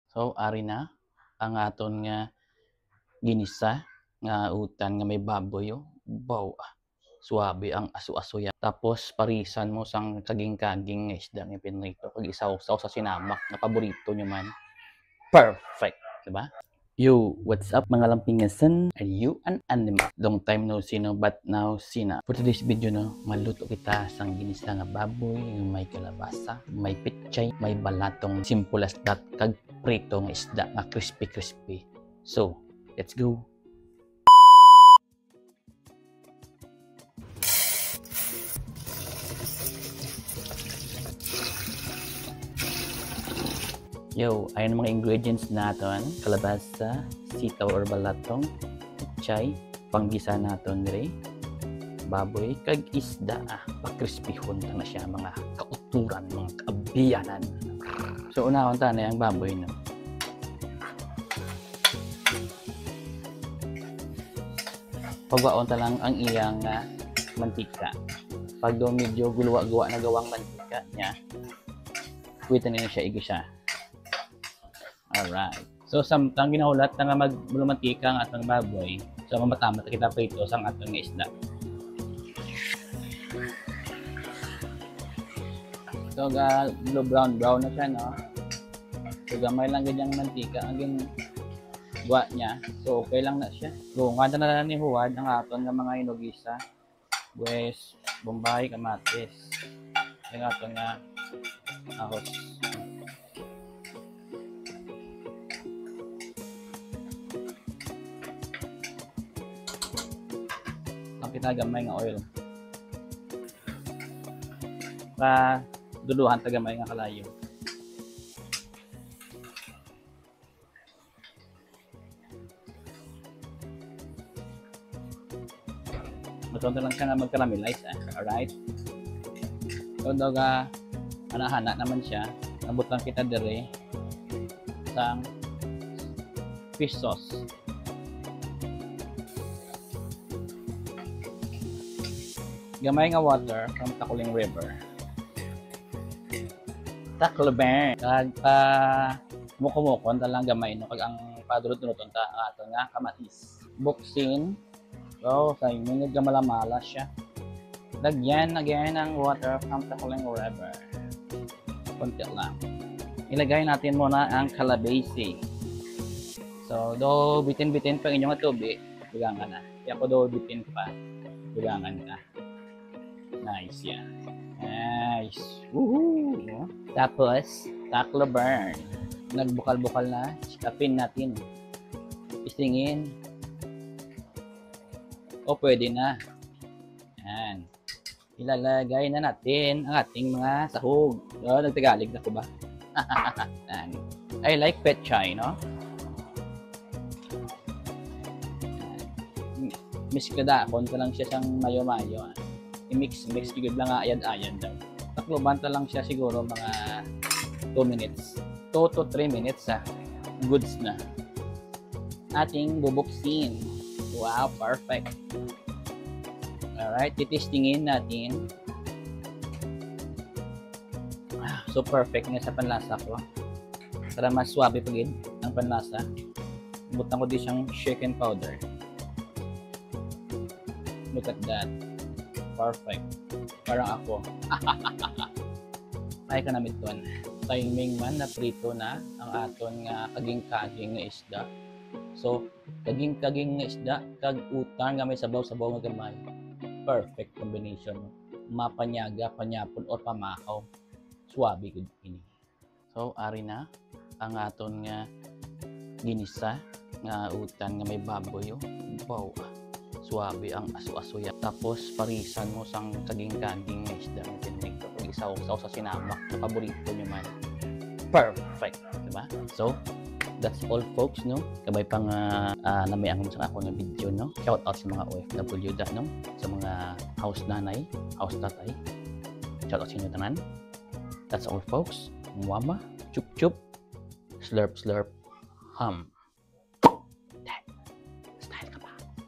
So, ari na ang aton nga ginisa nga utan nga may baboy. Wow, suwabe ang asu-asuya. Tapos parisan mo sang kaging-kaging nga isda nga pinrito kag isaw-saw sa sinamak nga paborito nyo man. Perfect, diba? Yo, what's up mga lampingasan? Are you an animal? Long time no see no, but now see na. For today's video no, maluto kita sang ginisa nga baboy, may kalabasa, may pichay, may balatong simple as that, kag prito nga isda nga crispy. So, let's go. Yo, ayan ang mga ingredients natin. Kalabasa, sitaw or balatong, pichay, panggisa natin dire, baboy, kag isda. Pakrispihon na siya, mga kauturan, mga kaabiyanan. So, unahon ta na yung baboy no. Pagwaon ta lang ang iyang mantika. Pag do medyo guluwa-guwa na gawang mantika niya, kuwitan na siya igisa. Alright. So, samtang ginahulat na nga maglumantika ang atong baboy, so mamatama kita prito sang atong isda. So, brown na siya, no? So, gamay lang ganyang mantika ang ginagawa niya. So, okay lang na siya. So, nga na ni huwad ang aton nga mga inugisa. Buwes, bombay, kamatis. Ang aton nga ahos. Kita gamay nga oil para duluhan ta gamay nga kalayo. Matonto lang siya nga mag-caramelize. Alright, so doga hana naman siya, nabot lang kita dire sang fish sauce. Gamay nga water from Takuling River. Tacloban. Kag mukon talang gamay no kag ang padulot-duluton ta ato nga kamatis. Buksin. So, sa minute nga malamala siya. Lagyan again ang water from Takuling River. Konti lang. Ilagay natin muna ang calabace. So, do bitin-bitin pa inyong tubig, bugangan na. Kaya ko do bitin pa, bugangan ka. Nice yan. Nice. Woohoo! Tapos, Tacloban. Nagbukal-bukal na. Sikapin natin. Istingin. O, pwede na. Yan. Ilalagay na natin ang ating mga sahog. O, nagtagalig na ko ba? I like pechay, no? Miskada. Konta lang siya sang mayo-mayo. I-mix good lang ayad-ayad daw. Takloban lang siya siguro mga 2 minutes. 2 to 3 minutes goods na. Ating bubuksin. Wow, perfect. Alright, titistingin natin. So perfect nga sa panlasa ko. Para mas swabe pagin ang panlasa. Butang ko din siyang shaken powder. Look at that. Perfect. Parang ako. Ay ka namit doon. Timing man na prito na ang aton nga kaging-kaging nga isda. So, kaging-kaging nga isda, kag utang nga may sabaw-sabaw nga gamay. Perfect combination. Mapanyaga, panyapon, or pamakaw. Suwabe good ini. So, ari na ang aton nga ginisa nga utan nga may baboy. Wow. Suwabe ang asu-asuya. Tapos parisan mo sang kaging-kaging nga isda nga pinrito kag isaw-saw sa sinamak na paborito nyo man. Perfect, diba? So, that's all folks, no? Kabay pang namiang mo sa ako ng video, no? Shout out sa mga OFW da, no? Sa mga house nanay, house tatay. Shout out sa inyo tanan. That's all folks. Mwama, chup chup, slurp slurp, hum.